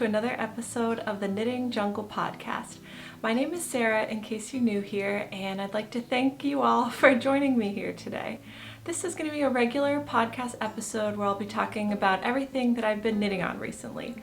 to another episode of the Knitting Jungle podcast. My name is Sarah, in case you're new here, and I'd like to thank you all for joining me here today. This is going to be a regular podcast episode where I'll be talking about everything that I've been knitting on recently.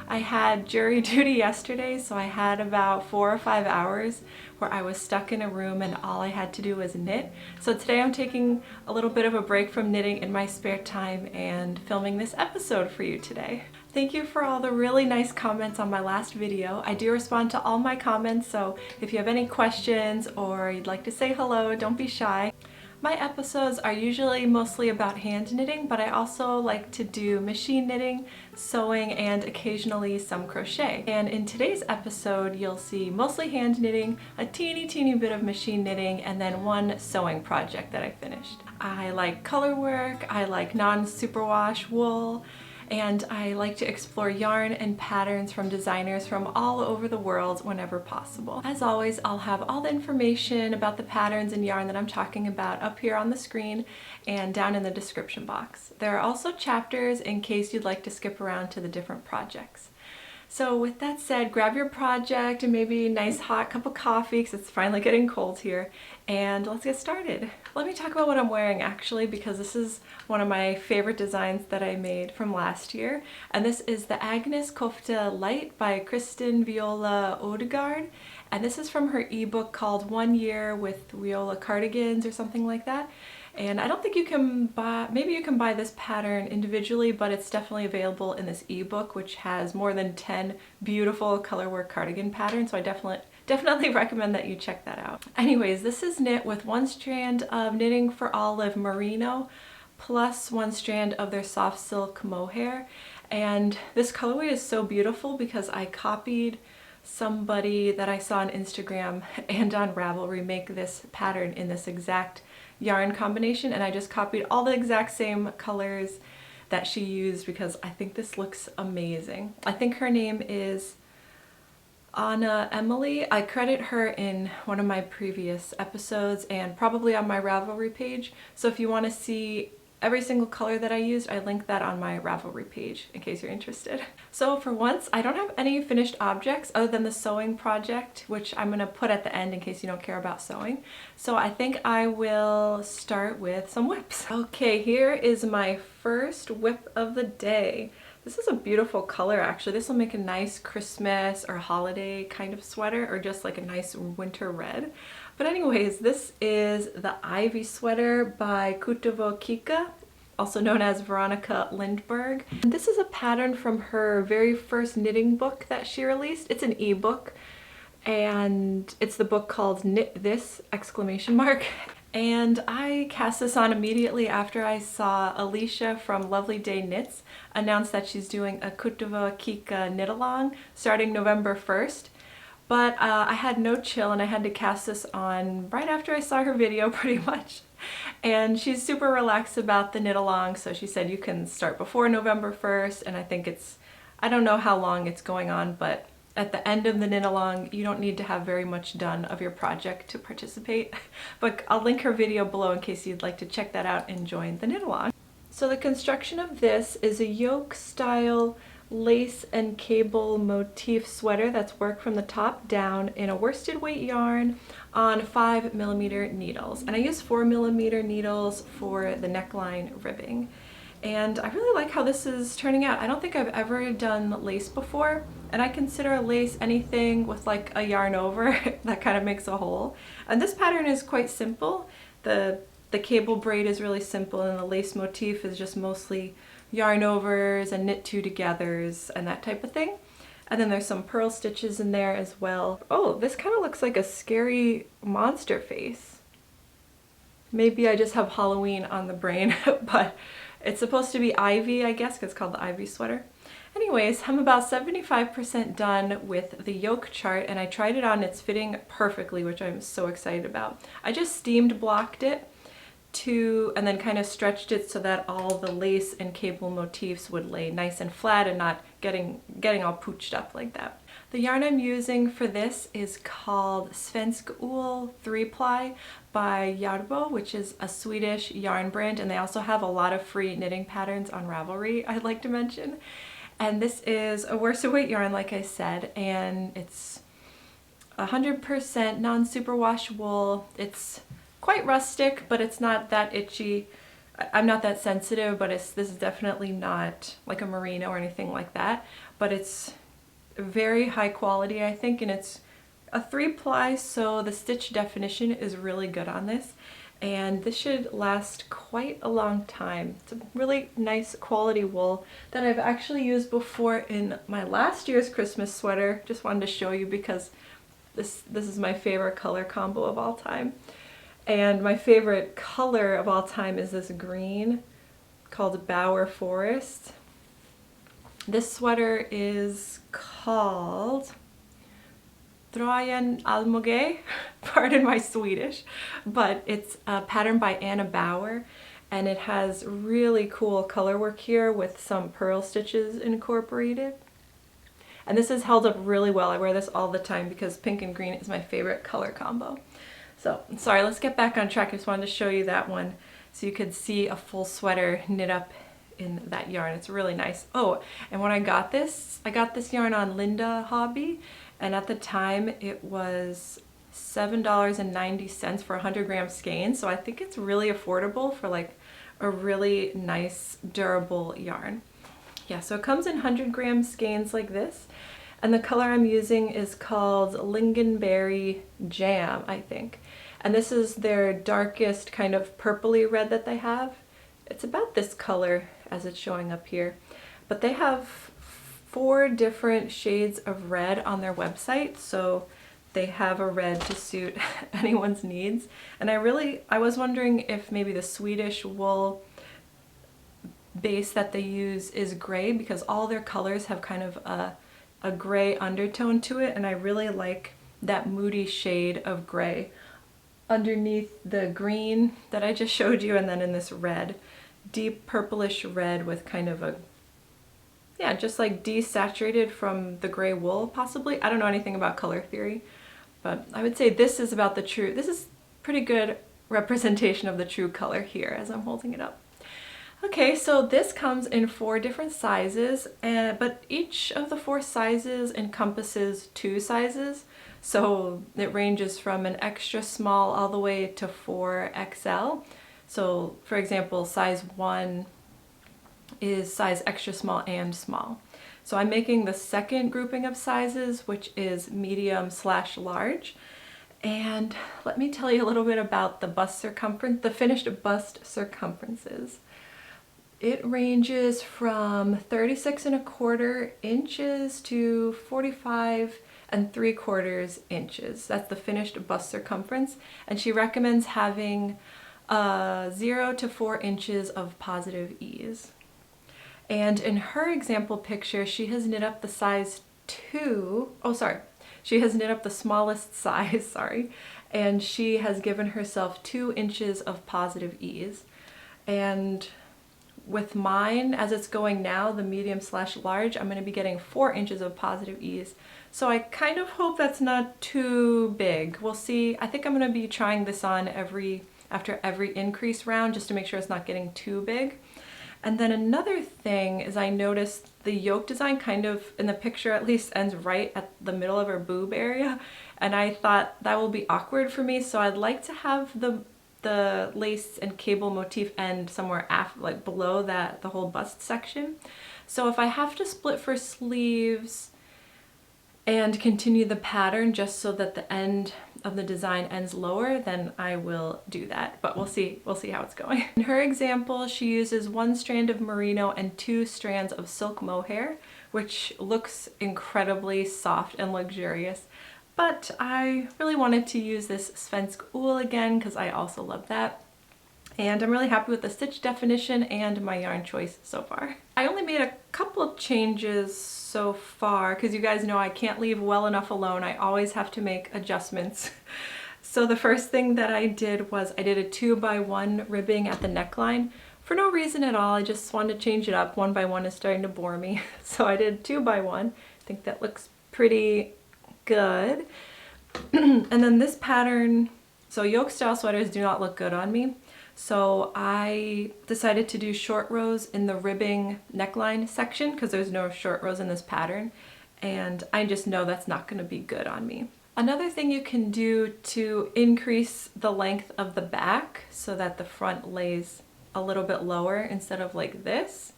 I had jury duty yesterday, so I had about 4 or 5 hours where I was stuck in a room and all I had to do was knit. So today I'm taking a little bit of a break from knitting in my spare time and filming this episode for you today. Thank you for all the really nice comments on my last video. I do respond to all my comments, so if you have any questions or you'd like to say hello, don't be shy. My episodes are usually mostly about hand knitting, but I also like to do machine knitting, sewing, and occasionally some crochet. And in today's episode, you'll see mostly hand knitting, a teeny bit of machine knitting, and then one sewing project that I finished. I like color work, I like non-superwash wool, and I like to explore yarn and patterns from designers from all over the world whenever possible. As always, I'll have all the information about the patterns and yarn that I'm talking about up here on the screen and down in the description box. There are also chapters in case you'd like to skip around to the different projects. So with that said, grab your project and maybe a nice hot cup of coffee because it's finally getting cold here, and let's get started. Let me talk about what I'm wearing actually, because this is one of my favorite designs that I made from last year, and this is the Agnes Kofta Light by Kristen Viola Odegaard, and this is from her ebook called 1 Year with Viola Cardigans or something like that. And I don't think you can buy, maybe you can buy this pattern individually, but it's definitely available in this ebook, which has more than 10 beautiful colorwork cardigan patterns, so I definitely recommend that you check that out. Anyways, this is knit with 1 strand of Knitting for Olive merino plus 1 strand of their soft silk mohair. And this colorway is so beautiful because I copied somebody that I saw on Instagram and on Ravelry make this pattern in this exact yarn combination, and I just copied all the exact same colors that she used because I think this looks amazing. I think her name is Anna Emily. I credit her in one of my previous episodes and probably on my Ravelry page, so if you want to see every single color that I used, I link that on my Ravelry page in case you're interested. So for once, I don't have any finished objects other than the sewing project, which I'm going to put at the end in case you don't care about sewing. So I think I will start with some WIPs. Okay, here is my first WIP of the day. This is a beautiful color actually. This will make a nice Christmas or holiday kind of sweater, or just like a nice winter red. But anyways, this is the Ivy sweater by Kutovakika, also known as Veronika Lindberg. And this is a pattern from her very first knitting book that she released. It's an ebook, and it's the book called Knit This! ! And I cast this on immediately after I saw Alicia from Lovely Day Knits announce that she's doing a Kutovakika knit along starting November 1st. But I had no chill and I had to cast this on right after I saw her video pretty much. And she's super relaxed about the knit along, so she said you can start before November 1st, and I think I don't know how long it's going on, but at the end of the knit along you don't need to have very much done of your project to participate. But I'll link her video below in case you'd like to check that out and join the knit along. So the construction of this is a yoke style lace and cable motif sweater that's worked from the top down in a worsted weight yarn on 5mm needles, and I use 4mm needles for the neckline ribbing. And I really like how this is turning out. I don't think I've ever done lace before, and I consider lace anything with like a yarn over that kind of makes a hole. And this pattern is quite simple. The cable braid is really simple, and the lace motif is just mostly yarn overs and knit two togethers and that type of thing. And then there's some purl stitches in there as well. Oh, this kind of looks like a scary monster face. Maybe I just have Halloween on the brain, but it's supposed to be Ivy, I guess, because it's called the Ivy sweater. Anyways, I'm about 75% done with the yoke chart, and I tried it on. It's fitting perfectly, which I'm so excited about. I just steamed blocked it and then kind of stretched it so that all the lace and cable motifs would lay nice and flat and not getting all pooched up like that. The yarn I'm using for this is called Svensk Ull 3-ply by Høxbro, which is a Swedish yarn brand, and they also have a lot of free knitting patterns on Ravelry, I'd like to mention. And this is a worsted weight yarn, like I said, and it's 100% non-superwash wool. It's quite rustic, but it's not that itchy. I'm not that sensitive, but this is definitely not like a merino or anything like that. But it's very high quality, I think, and it's a 3-ply, so the stitch definition is really good on this. And this should last quite a long time. It's a really nice quality wool that I've actually used before in my last year's Christmas sweater. Just wanted to show you because this is my favorite color combo of all time. And my favorite color of all time is this green called Bower Forest. This sweater is called Trojan Almoge, pardon my Swedish, but it's a pattern by Anna Bauer, and it has really cool color work here with some purl stitches incorporated. And this has held up really well. I wear this all the time because pink and green is my favorite color combo. So, sorry, let's get back on track. I just wanted to show you that one so you could see a full sweater knit up in that yarn. It's really nice. Oh, and when I got this yarn on Linda Hobby, and at the time it was $7.90 for 100 gram skein, so I think it's really affordable for like a really nice durable yarn. Yeah, so it comes in 100 gram skeins like this, and the color I'm using is called Lingonberry Jam, I think. And this is their darkest kind of purpley red that they have. It's about this color as it's showing up here. But they have 4 different shades of red on their website, so they have a red to suit anyone's needs. And I was wondering if maybe the Swedish wool base that they use is gray, because all their colors have kind of a gray undertone to it, and I really like that moody shade of gray underneath the green that I just showed you, and then in this red, deep purplish red with kind of a, yeah, just like desaturated from the gray wool possibly. I don't know anything about color theory, but I would say this is about this is pretty good representation of the true color here as I'm holding it up. Okay, so this comes in 4 different sizes, but each of the 4 sizes encompasses 2 sizes. So it ranges from an extra small all the way to 4XL. So for example, size 1 is size extra small and small. So I'm making the second grouping of sizes, which is medium/large. And let me tell you a little bit about the bust circumference, the finished bust circumferences. It ranges from 36¼ inches to 45¾ inches. That's the finished bust circumference. And she recommends having 0 to 4 inches of positive ease. And in her example picture, she has knit up the size 2, she has knit up the smallest size, sorry, and she has given herself 2 inches of positive ease. And with mine, as it's going now, the medium/large, I'm going to be getting 4 inches of positive ease. So I kind of hope that's not too big. We'll see. I think I'm going to be trying this on after every increase round just to make sure it's not getting too big. And then another thing is I noticed the yoke design kind of, in the picture at least, ends right at the middle of her boob area. And I thought that will be awkward for me, so I'd like to have the lace and cable motif end somewhere after, like below that, the whole bust section. So if I have to split for sleeves and continue the pattern just so that the end of the design ends lower, then I will do that. But we'll see how it's going. In her example, she uses 1 strand of merino and 2 strands of silk mohair, which looks incredibly soft and luxurious. But I really wanted to use this svensk wool again because I also love that. And I'm really happy with the stitch definition and my yarn choice so far. I only made a couple of changes so far because you guys know I can't leave well enough alone. I always have to make adjustments. So the first thing that I did was I did a 2x1 ribbing at the neckline for no reason at all. I just wanted to change it up. 1x1 is starting to bore me. So I did 2x1. I think that looks pretty good. And then this pattern, so yoke style sweaters do not look good on me. So I decided to do short rows in the ribbing neckline section because there's no short rows in this pattern, and I just know that's not going to be good on me. Another thing you can do to increase the length of the back so that the front lays a little bit lower instead of like this.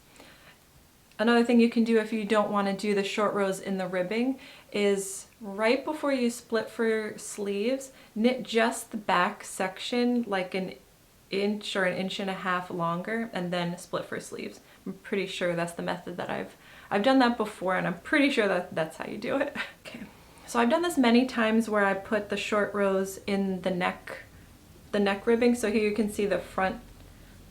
Another thing you can do if you don't want to do the short rows in the ribbing is right before you split for sleeves, knit just the back section like an inch or an inch and a half longer and then split for sleeves. I'm pretty sure that's the method that I've done that before, and I'm pretty sure that that's how you do it. Okay. So I've done this many times where I put the short rows in the neck ribbing. So here you can see the front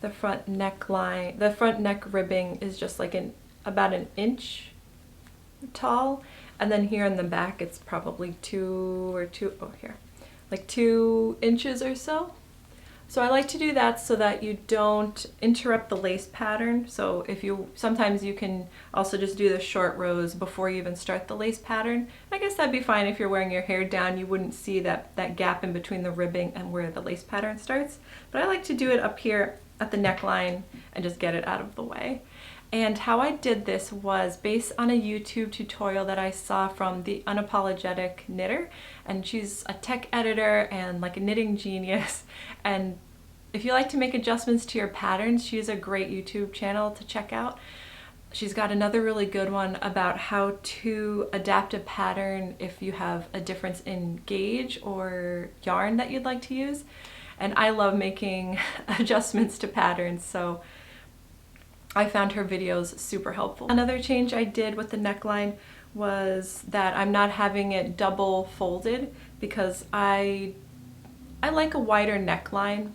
neckline, the front neck ribbing is just like about an inch tall, and then here in the back it's probably 2 inches or so. So I like to do that so that you don't interrupt the lace pattern. So sometimes you can also just do the short rows before you even start the lace pattern. I guess that'd be fine if you're wearing your hair down. You wouldn't see that gap in between the ribbing and where the lace pattern starts. But I like to do it up here at the neckline and just get it out of the way. And how I did this was based on a YouTube tutorial that I saw from the Unapologetic Knitter, and she's a tech editor and like a knitting genius. And if you like to make adjustments to your patterns, she's a great YouTube channel to check out. She's got another really good one about how to adapt a pattern if you have a difference in gauge or yarn that you'd like to use. And I love making adjustments to patterns, so I found her videos super helpful. Another change I did with the neckline was that I'm not having it double folded because I like a wider neckline,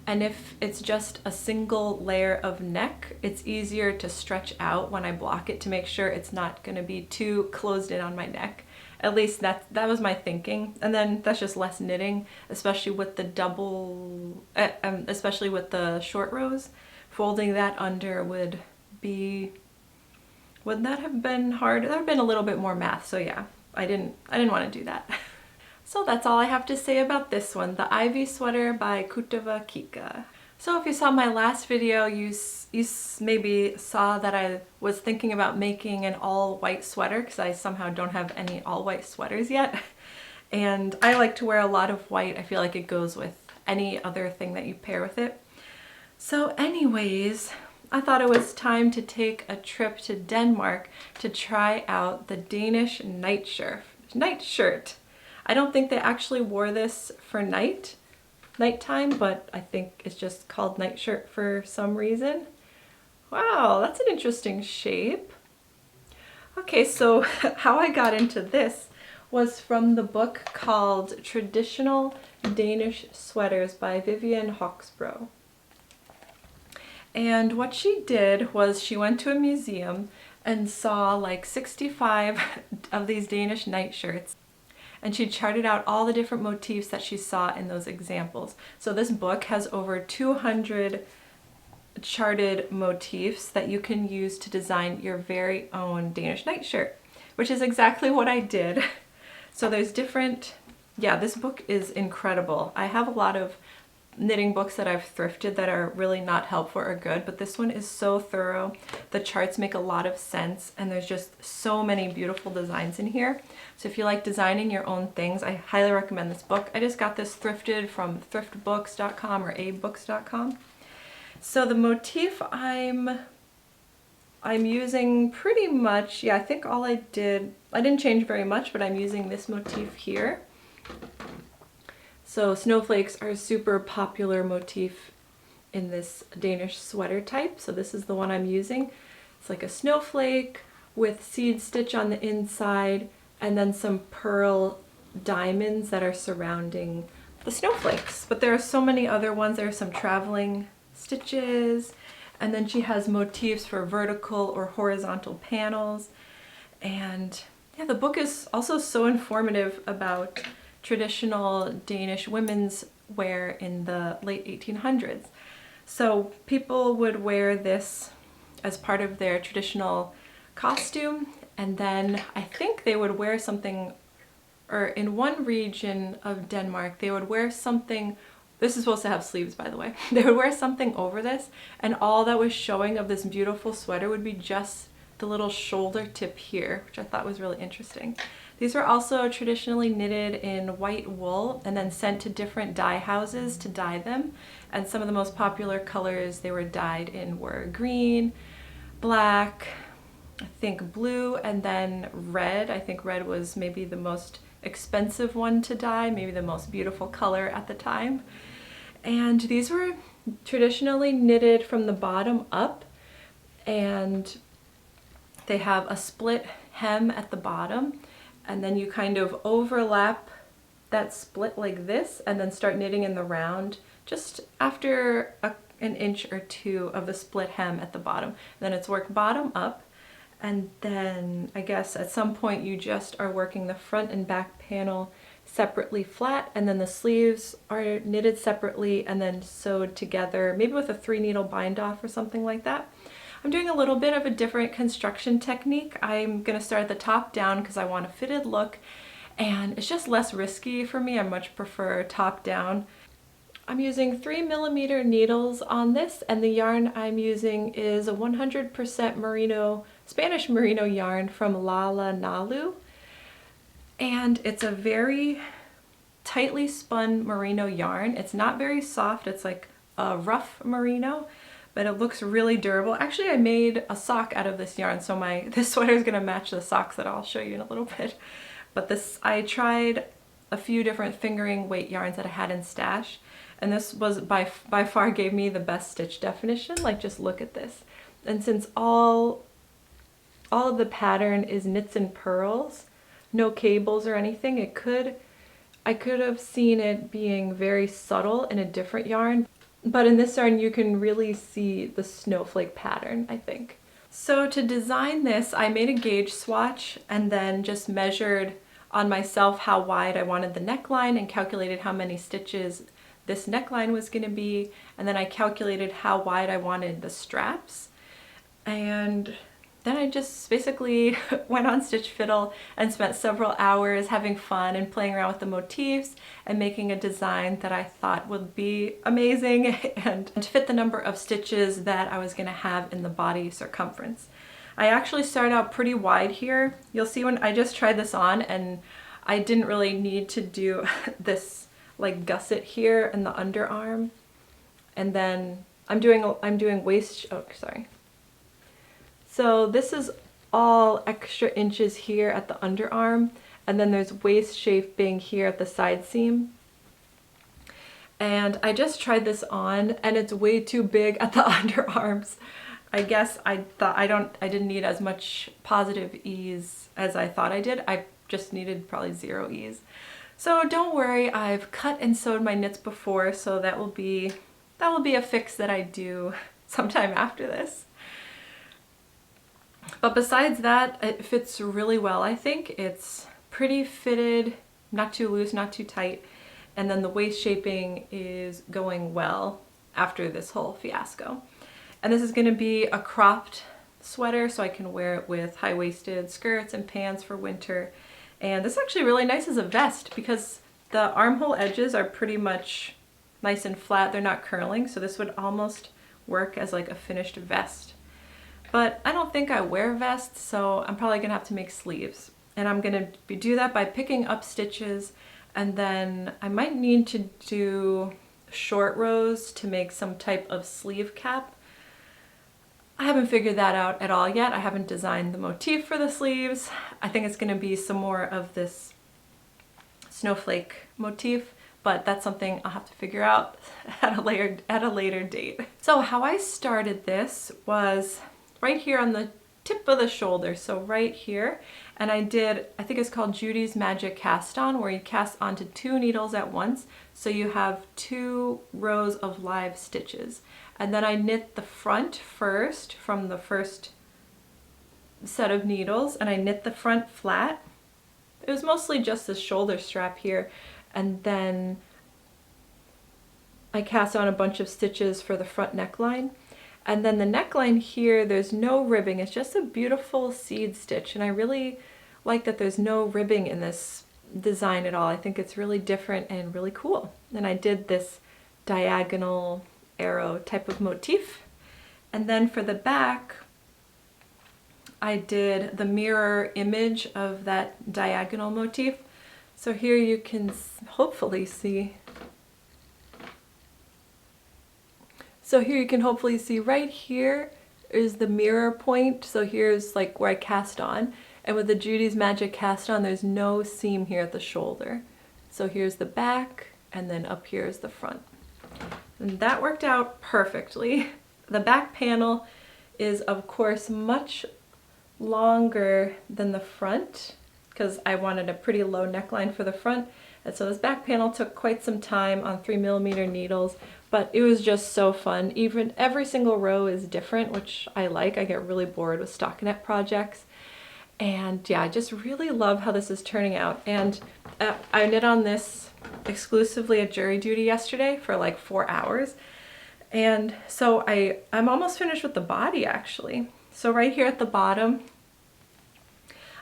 and if it's just a single layer of neck, it's easier to stretch out when I block it to make sure it's not going to be too closed in on my neck. At least that was my thinking, and then that's just less knitting, especially with the especially with the short rows. Folding that under wouldn't that have been hard? That would have been a little bit more math, so yeah, I didn't want to do that. So that's all I have to say about this one, the Ivy Sweater by Kutovakika. So if you saw my last video, you maybe saw that I was thinking about making an all-white sweater because I somehow don't have any all-white sweaters yet. And I like to wear a lot of white. I feel like it goes with any other thing that you pair with it. So anyways, I thought it was time to take a trip to Denmark to try out the Danish Nightshirt. I don't think they actually wore this for nighttime, but I think it's just called nightshirt for some reason. Wow, that's an interesting shape. Okay, so how I got into this was from the book called Traditional Danish Sweaters by Vivian Høxbro. And what she did was she went to a museum and saw like 65 of these Danish nightshirts, and she charted out all the different motifs that she saw in those examples. So this book has over 200 charted motifs that you can use to design your very own Danish nightshirt, which is exactly what I did. So there's different, yeah, this book is incredible. I have a lot of knitting books that I've thrifted that are really not helpful or good, but this one is so thorough. The charts make a lot of sense, and there's just so many beautiful designs in here. So if you like designing your own things, I highly recommend this book. I just got this thrifted from thriftbooks.com or abebooks.com. So the motif I'm using pretty much, yeah, I think all I didn't change very much, but I'm using this motif here. So snowflakes are a super popular motif in this Danish sweater type. So this is the one I'm using. It's like a snowflake with seed stitch on the inside and then some pearl diamonds that are surrounding the snowflakes. But there are so many other ones. There are some traveling stitches, and then she has motifs for vertical or horizontal panels. And yeah, the book is also so informative about traditional Danish women's wear in the late 1800s. So people would wear this as part of their traditional costume, and then I think they would wear something, or in one region of Denmark, they would wear something this is supposed to have sleeves, by the way. They would wear something over this, and all that was showing of this beautiful sweater would be just the little shoulder tip here, which I thought was really interesting. These were also traditionally knitted in white wool and then sent to different dye houses to dye them. And some of the most popular colors they were dyed in were green, black, I think blue, and then red. I think red was maybe the most expensive one to dye, maybe the most beautiful color at the time. And these were traditionally knitted from the bottom up, and they have a split hem at the bottom, and then you kind of overlap that split like this and then start knitting in the round just after an inch or two of the split hem at the bottom. And then it's worked bottom up, and then I guess at some point you just are working the front and back panel separately flat, and then the sleeves are knitted separately and then sewed together, maybe with a 3-needle bind off or something like that. I'm doing a little bit of a different construction technique. I'm going to start at the top down because I want a fitted look, and it's just less risky for me. I much prefer top down. I'm using 3mm needles on this, and the yarn I'm using is a 100% merino, Spanish merino yarn from Lala Nalu, and it's a very tightly spun merino yarn. It's not very soft, it's like a rough merino, but it looks really durable. Actually, I made a sock out of this yarn, so this sweater is gonna match the socks that I'll show you in a little bit. But I tried a few different fingering weight yarns that I had in stash, and this was by far gave me the best stitch definition. Like, just look at this. And since all of the pattern is knits and purls, no cables or anything, I could have seen it being very subtle in a different yarn. But in this yarn, you can really see the snowflake pattern, I think. So to design this, I made a gauge swatch and then just measured on myself how wide I wanted the neckline and calculated how many stitches this neckline was going to be. And then I calculated how wide I wanted the straps. And then I just basically went on Stitch Fiddle and spent several hours having fun and playing around with the motifs and making a design that I thought would be amazing and to fit the number of stitches that I was going to have in the body circumference. I actually started out pretty wide here. You'll see when I just tried this on, and I didn't really need to do this like gusset here in the underarm. And then I'm doing waist, oh sorry. So this is all extra inches here at the underarm, and then there's waist shaping here at the side seam. And I just tried this on, and it's way too big at the underarms. I guess I thought I didn't need as much positive ease as I thought I did. I just needed probably 0 ease. So don't worry, I've cut and sewed my knits before, so that will be a fix that I do sometime after this. But besides that, it fits really well, I think. It's pretty fitted, not too loose, not too tight. And then the waist shaping is going well after this whole fiasco. And this is going to be a cropped sweater, so I can wear it with high-waisted skirts and pants for winter. And this is actually really nice as a vest because the armhole edges are pretty much nice and flat. They're not curling, so this would almost work as like a finished vest. But I don't think I wear vests, so I'm probably gonna have to make sleeves. And I'm gonna do that by picking up stitches, and then I might need to do short rows to make some type of sleeve cap. I haven't figured that out at all yet. I haven't designed the motif for the sleeves. I think it's gonna be some more of this snowflake motif, but that's something I'll have to figure out at a later date. So how I started this was right here on the tip of the shoulder, so right here. And I think it's called Judy's Magic Cast On, where you cast onto 2 needles at once, so you have 2 rows of live stitches. And then I knit the front first from the first set of needles, and I knit the front flat. It was mostly just the shoulder strap here, and then I cast on a bunch of stitches for the front neckline. And then the neckline here, there's no ribbing. It's just a beautiful seed stitch. And I really like that there's no ribbing in this design at all. I think it's really different and really cool. And I did this diagonal arrow type of motif. And then for the back, I did the mirror image of that diagonal motif. So here you can hopefully see. So here you can hopefully see right here is the mirror point. So here's like where I cast on. And with the Judy's Magic cast on, there's no seam here at the shoulder. So here's the back, and then up here is the front. And that worked out perfectly. The back panel is of course much longer than the front because I wanted a pretty low neckline for the front. And so this back panel took quite some time on 3mm needles, but it was just so fun. Even every single row is different, which I like. I get really bored with stockinette projects. And yeah, I just really love how this is turning out. And I knit on this exclusively at jury duty yesterday for like 4 hours. And so I'm almost finished with the body actually. So right here at the bottom,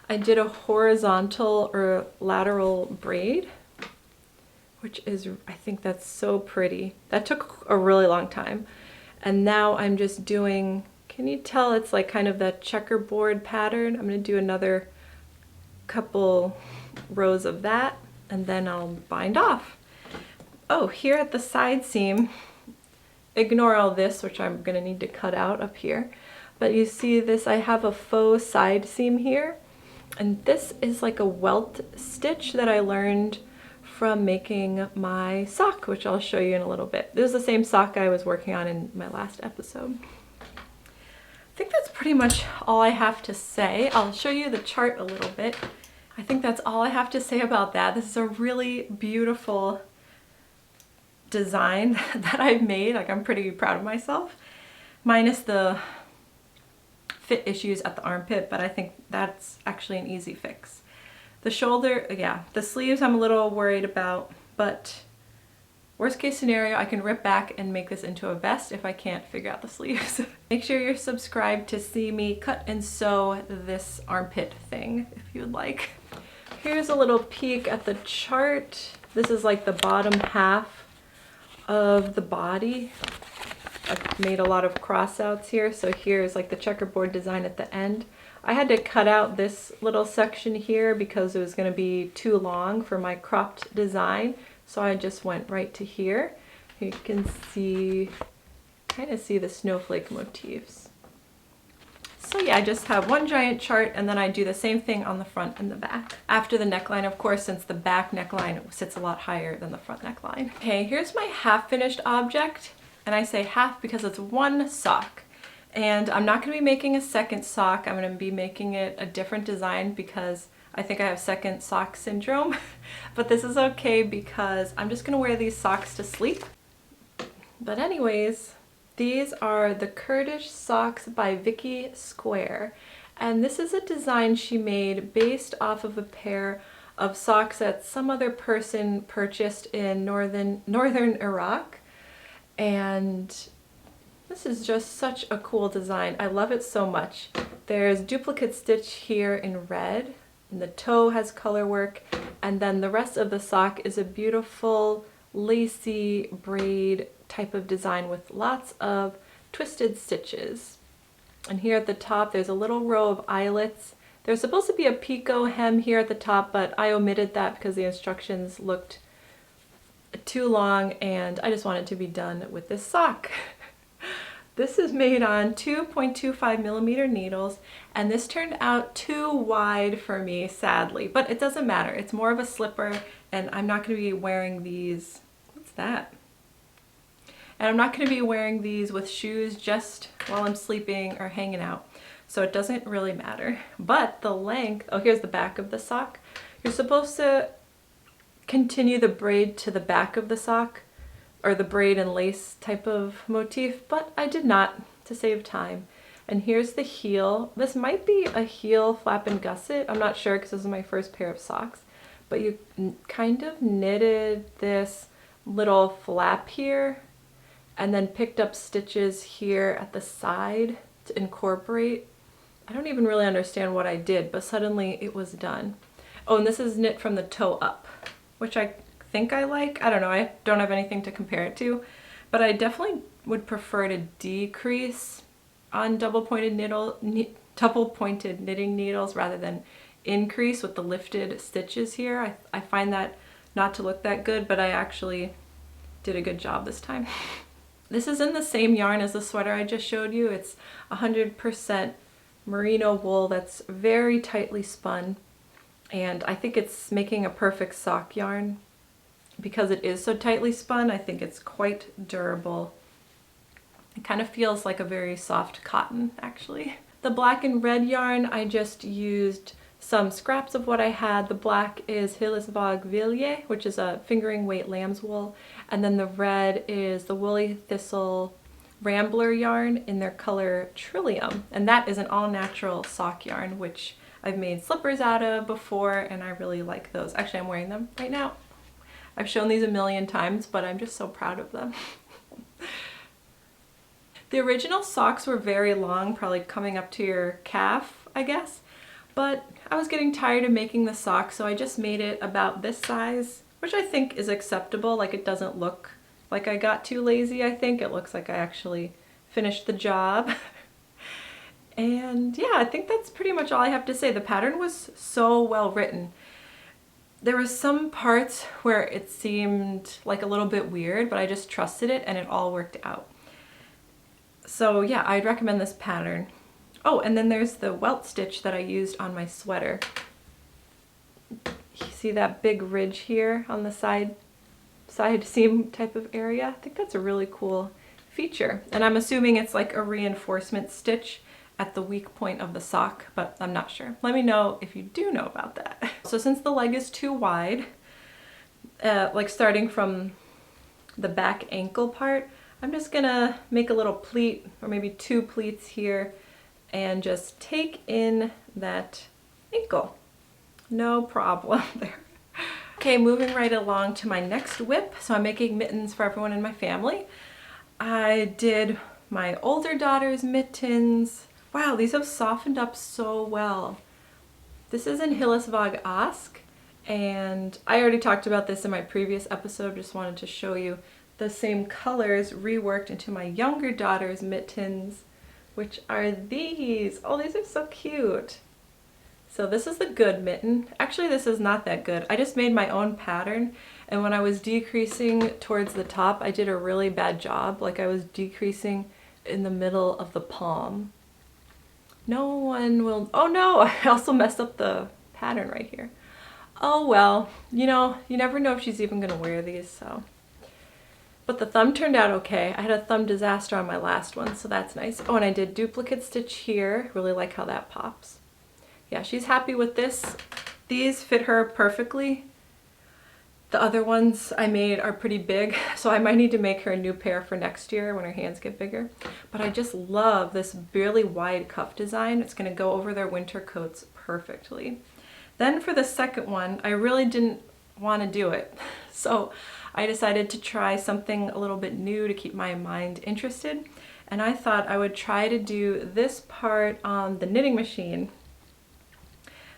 I did a horizontal or lateral braid, which is, I think that's so pretty. That took a really long time. And now I'm just doing, can you tell it's like kind of that checkerboard pattern? I'm gonna do another couple rows of that and then I'll bind off. Oh, here at the side seam, ignore all this, which I'm gonna need to cut out up here. But you see this, I have a faux side seam here. And this is like a welt stitch that I learned from making my sock, which I'll show you in a little bit. This is the same sock I was working on in my last episode. I think that's pretty much all I have to say. I'll show you the chart a little bit. I think that's all I have to say about that. This is a really beautiful design that I've made. Like, I'm pretty proud of myself, minus the fit issues at the armpit, but I think that's actually an easy fix. The shoulder, yeah, the sleeves I'm a little worried about, but worst case scenario, I can rip back and make this into a vest if I can't figure out the sleeves. Make sure you're subscribed to see me cut and sew this armpit thing if you would like. Here's a little peek at the chart. This is like the bottom half of the body. I've made a lot of crossouts here, so here's like the checkerboard design at the end. I had to cut out this little section here because it was going to be too long for my cropped design, so I just went right to here. You can see, kind of see the snowflake motifs. So yeah, I just have one giant chart and then I do the same thing on the front and the back. After the neckline, of course, since the back neckline sits a lot higher than the front neckline. Okay, here's my half finished object. And I say half because it's one sock. And I'm not going to be making a second sock. I'm going to be making it a different design because I think I have second sock syndrome. But this is okay because I'm just going to wear these socks to sleep. But anyways, these are the Kurdish socks by Vicki Square. And this is a design she made based off of a pair of socks that some other person purchased in northern Iraq. And this is just such a cool design. I love it so much. There's duplicate stitch here in red, and the toe has color work, and then the rest of the sock is a beautiful lacy braid type of design with lots of twisted stitches. And here at the top there's a little row of eyelets. There's supposed to be a picot hem here at the top, but I omitted that because the instructions looked too long and I just wanted to be done with this sock. This is made on 2.25mm needles, and this turned out too wide for me, sadly, but it doesn't matter. It's more of a slipper, and I'm not going to be wearing these. What's that? And I'm not going to be wearing these with shoes just while I'm sleeping or hanging out, so it doesn't really matter. But the length, oh, here's the back of the sock. You're supposed to continue the braid to the back of the sock, or the braid and lace type of motif, but I did not, to save time. And here's the heel. This might be a heel flap and gusset. I'm not sure because this is my first pair of socks, but you kind of knitted this little flap here and then picked up stitches here at the side to incorporate. I don't even really understand what I did, but suddenly it was done. Oh, and this is knit from the toe up, which I think I like. I don't know, I don't have anything to compare it to, but I definitely would prefer to decrease on double pointed knitting needles rather than increase with the lifted stitches here. I find that not to look that good, but I actually did a good job this time. This is in the same yarn as the sweater I just showed you. It's 100% merino wool that's very tightly spun, and I think it's making a perfect sock yarn. Because it is so tightly spun, I think it's quite durable. It kind of feels like a very soft cotton, actually. The black and red yarn, I just used some scraps of what I had. The black is Hillesvåg Vilje, which is a fingering weight lamb's wool, and then the red is the Woolly Thistle Rambler yarn in their color Trillium, and that is an all-natural sock yarn, which I've made slippers out of before, and I really like those. Actually, I'm wearing them right now. I've shown these a million times, but I'm just so proud of them. The original socks were very long, probably coming up to your calf, I guess, but I was getting tired of making the sock, so I just made it about this size, which I think is acceptable. Like, it doesn't look like I got too lazy, I think. It looks like I actually finished the job. And yeah, I think that's pretty much all I have to say. The pattern was so well written. There were some parts where it seemed like a little bit weird, but I just trusted it and it all worked out. So yeah, I'd recommend this pattern. Oh, and then there's the welt stitch that I used on my sweater. You see that big ridge here on the side seam type of area? I think that's a really cool feature. And I'm assuming it's like a reinforcement stitch at the weak point of the sock, but I'm not sure. Let me know if you do know about that. So since the leg is too wide, like starting from the back ankle part, I'm just gonna make a little pleat, or maybe 2 pleats here, and just take in that ankle. No problem there. Okay, moving right along to my next WIP. So I'm making mittens for everyone in my family. I did my older daughter's mittens. Wow, these have softened up so well. This is in Hillesvåg Ask, and I already talked about this in my previous episode, just wanted to show you the same colors reworked into my younger daughter's mittens, which are these. Oh, these are so cute. So this is the good mitten. Actually, this is not that good. I just made my own pattern, and when I was decreasing towards the top, I did a really bad job. Like, I was decreasing in the middle of the palm. No one will, oh no, I also messed up the pattern right here. Oh well, you know, you never know if she's even gonna wear these, so. But the thumb turned out okay. I had a thumb disaster on my last one, so that's nice. Oh, and I did duplicate stitch here. Really like how that pops. Yeah, she's happy with this. These fit her perfectly. The other ones I made are pretty big, so I might need to make her a new pair for next year when her hands get bigger. But I just love this really wide cuff design. It's gonna go over their winter coats perfectly. Then for the second one, I really didn't want to do it. So I decided to try something a little bit new to keep my mind interested. And I thought I would try to do this part on the knitting machine.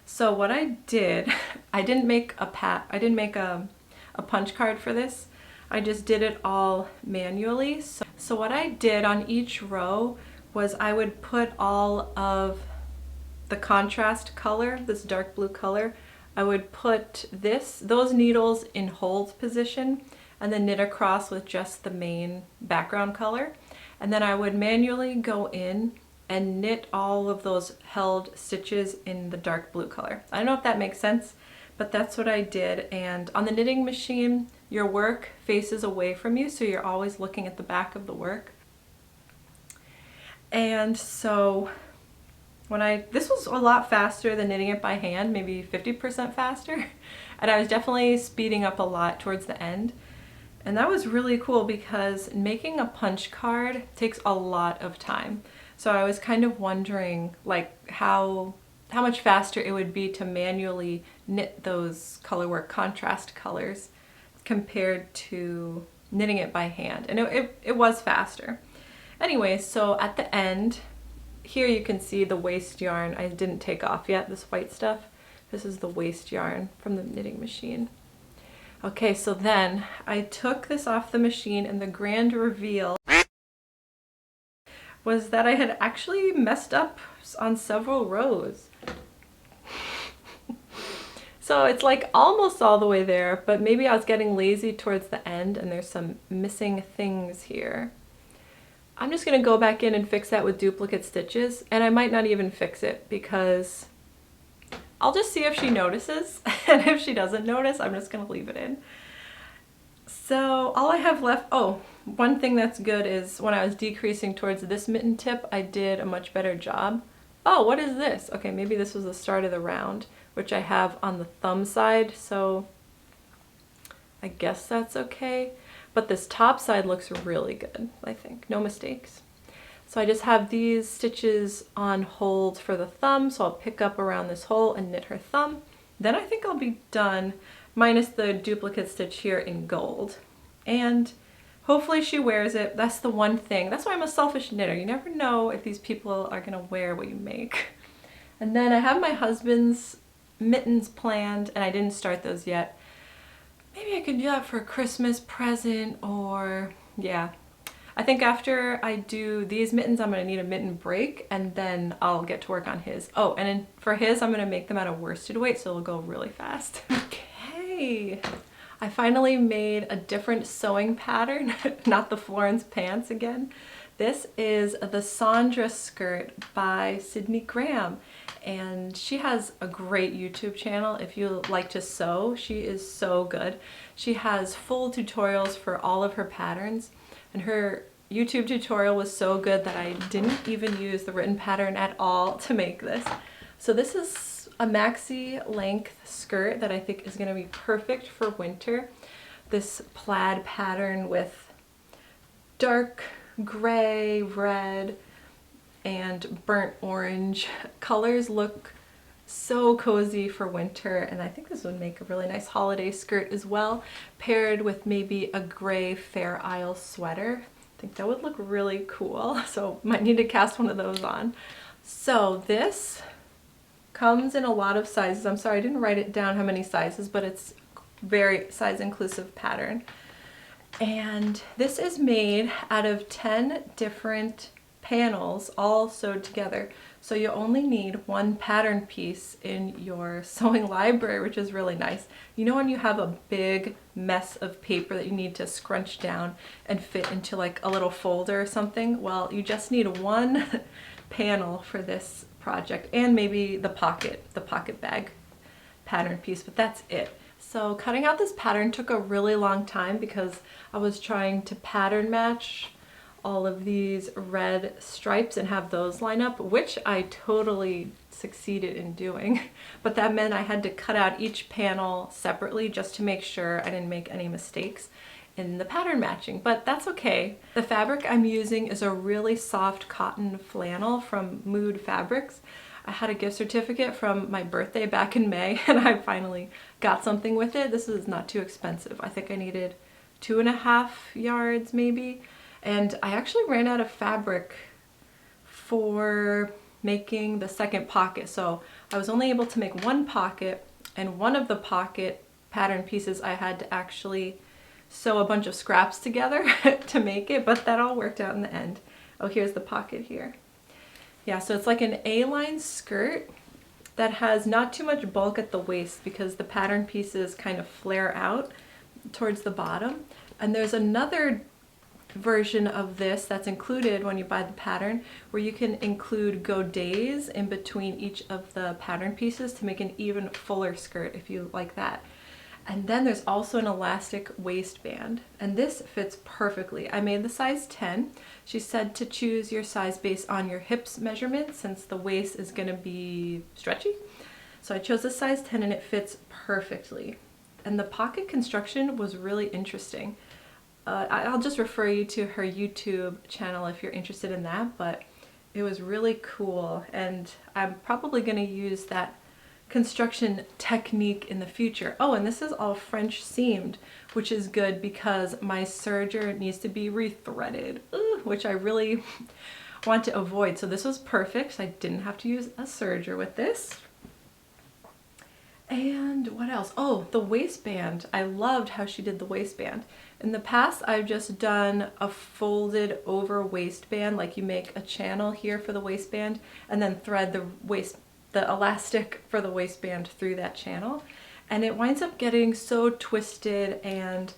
So what I did, I didn't make a punch card for this. I just did it all manually. So what I did on each row was I would put all of the contrast color, this dark blue color, I would put those needles in hold position and then knit across with just the main background color. And then I would manually go in and knit all of those held stitches in the dark blue color. I don't know if that makes sense, but that's what I did. And on the knitting machine, your work faces away from you, so you're always looking at the back of the work. And so this was a lot faster than knitting it by hand, maybe 50% faster. And I was definitely speeding up a lot towards the end. And that was really cool because making a punch card takes a lot of time. So I was kind of wondering like how much faster it would be to manually knit those colorwork contrast colors compared to knitting it by hand. And it was faster. Anyway, so at the end, here you can see the waste yarn I didn't take off yet, this white stuff. This is the waste yarn from the knitting machine. Okay, so then I took this off the machine and the grand reveal was that I had actually messed up on several rows. So it's like almost all the way there, but maybe I was getting lazy towards the end and there's some missing things here. I'm just gonna go back in and fix that with duplicate stitches, and I might not even fix it because I'll just see if she notices, and if she doesn't notice, I'm just gonna leave it in. So all I have left, oh, one thing that's good is when I was decreasing towards this mitten tip, I did a much better job. Oh, what is this? Okay, maybe this was the start of the round, which I have on the thumb side, so I guess that's okay. But this top side looks really good, I think. No mistakes. So I just have these stitches on hold for the thumb, so I'll pick up around this hole and knit her thumb. Then I think I'll be done, minus the duplicate stitch here in gold. And hopefully she wears it. That's the one thing. That's why I'm a selfish knitter. You never know if these people are gonna wear what you make. And then I have my husband's mittens planned, and I didn't start those yet. Maybe I could do that for a Christmas present, or yeah. I think after I do these mittens, I'm gonna need a mitten break, and then I'll get to work on his. Oh, and then for his, I'm gonna make them out of worsted weight, so it'll go really fast. Okay, I finally made a different sewing pattern, not the Florence pants again. This is the Saundra skirt by Sydney Graham, and she has a great YouTube channel. If you like to sew, she is so good. She has full tutorials for all of her patterns, and her YouTube tutorial was so good that I didn't even use the written pattern at all to make this. So this is a maxi length skirt that I think is going to be perfect for winter. This plaid pattern with dark gray, red, and burnt orange colors look so cozy for winter, and I think this would make a really nice holiday skirt as well, paired with maybe a gray Fair Isle sweater. I think that would look really cool, so might need to cast one of those on. So this comes in a lot of sizes. I'm sorry I didn't write it down how many sizes, but it's very size inclusive pattern. And this is made out of 10 different panels all sewed together. So you only need one pattern piece in your sewing library, which is really nice. You know when you have a big mess of paper that you need to scrunch down and fit into like a little folder or something? Well, you just need one panel for this project, and maybe the pocket bag pattern piece, but that's it. So cutting out this pattern took a really long time because I was trying to pattern match all of these red stripes and have those line up, which I totally succeeded in doing. But that meant I had to cut out each panel separately just to make sure I didn't make any mistakes in the pattern matching, but that's okay. The fabric I'm using is a really soft cotton flannel from Mood Fabrics. I had a gift certificate from my birthday back in May, and I finally got something with it. This is not too expensive. I think I needed 2.5 yards maybe, and I actually ran out of fabric for making the second pocket, so I was only able to make one pocket, and one of the pocket pattern pieces I had to actually sew a bunch of scraps together to make it, but that all worked out in the end. Oh, here's the pocket here. Yeah, so it's like an A-line skirt that has not too much bulk at the waist because the pattern pieces kind of flare out towards the bottom. And there's another version of this that's included when you buy the pattern where you can include godets in between each of the pattern pieces to make an even fuller skirt if you like that. And then there's also an elastic waistband, and this fits perfectly. I made the size 10. She said to choose your size based on your hips measurement since the waist is gonna be stretchy. So I chose a size 10 and it fits perfectly. And the pocket construction was really interesting. I'll just refer you to her YouTube channel if you're interested in that, but it was really cool, and I'm probably gonna use that construction technique in the future. Oh, and this is all French seamed, which is good because my serger needs to be rethreaded, which I really want to avoid. So this was perfect. I didn't have to use a serger with this. And what else? Oh, the waistband. I loved how she did the waistband. In the past, I've just done a folded over waistband, like you make a channel here for the waistband and then thread the elastic for the waistband through that channel. And it winds up getting so twisted, and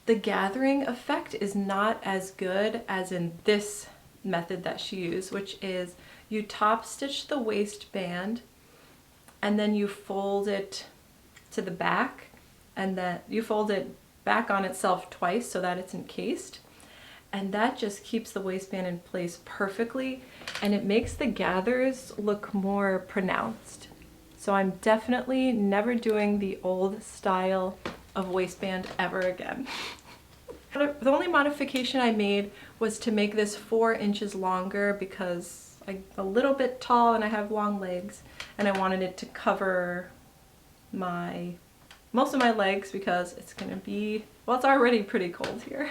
the gathering effect is not as good as in this method that she used, which is you top stitch the waistband and then you fold it to the back, and then you fold it back on itself twice so that it's encased. And that just keeps the waistband in place perfectly, and it makes the gathers look more pronounced. So I'm definitely never doing the old style of waistband ever again. The only modification I made was to make this 4 inches longer because I'm a little bit tall and I have long legs, and I wanted it to cover most of my legs because it's gonna be, well, it's already pretty cold here.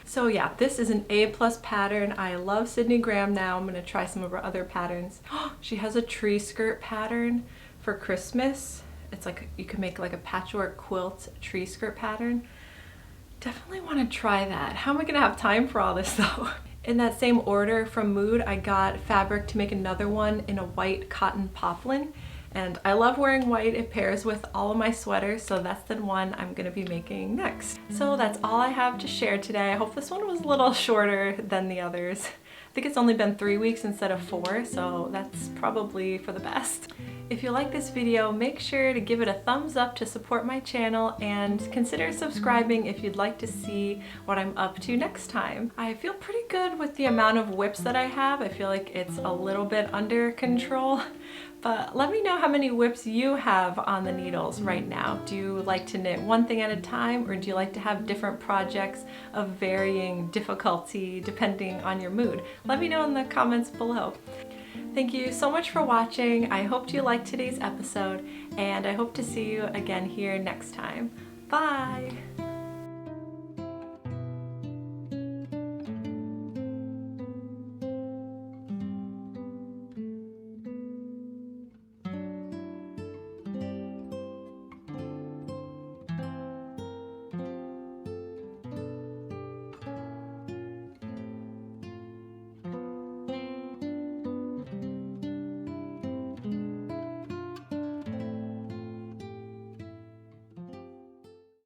So yeah, this is an A+ pattern. I love Sydney Graham now. I'm gonna try some of her other patterns. She has a tree skirt pattern for Christmas. It's like, you can make like a patchwork quilt tree skirt pattern. Definitely wanna try that. How am I gonna have time for all this though? In that same order from Mood, I got fabric to make another one in a white cotton poplin. And I love wearing white. It pairs with all of my sweaters, so that's the one I'm gonna be making next. So that's all I have to share today. I hope this one was a little shorter than the others. I think it's only been 3 weeks instead of 4, so that's probably for the best. If you like this video, make sure to give it a thumbs up to support my channel, and consider subscribing if you'd like to see what I'm up to next time. I feel pretty good with the amount of WIPS that I have. I feel like it's a little bit under control. But let me know how many WIPS you have on the needles right now. Do you like to knit one thing at a time, or do you like to have different projects of varying difficulty depending on your mood? Let me know in the comments below. Thank you so much for watching. I hope you liked today's episode, and I hope to see you again here next time. Bye!